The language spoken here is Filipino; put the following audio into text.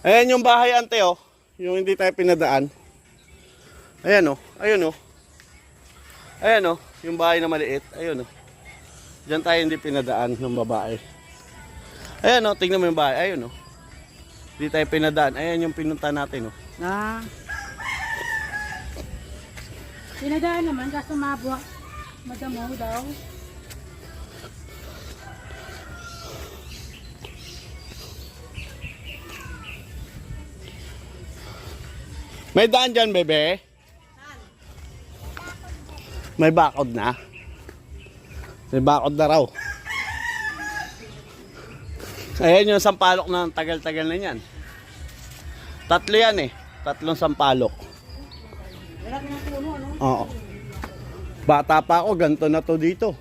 Ayan yung bahay ante oh. Yung hindi tayo pinadaan. Ayan oh. Ayun oh. Ayan oh. Yung bahay na maliit. Ayun oh. Diyan tayo hindi pinadaan ng babae. Ayan oh. Tingnan mo yung bahay. Ayun oh. Hindi tayo pinadaan. Ayan yung pinunta natin oh. Ah. Pinadaan naman kaso mabwa. Madamo daw. May daan dyan, bebe? May bakod na. May bakod na raw. Ayan yung sampalok na tagal-tagal na yan. Tatlo yan eh. Tatlong sampalok. Wala ka ng puno, ano? Oo. Bata pa ako, ganito na to dito.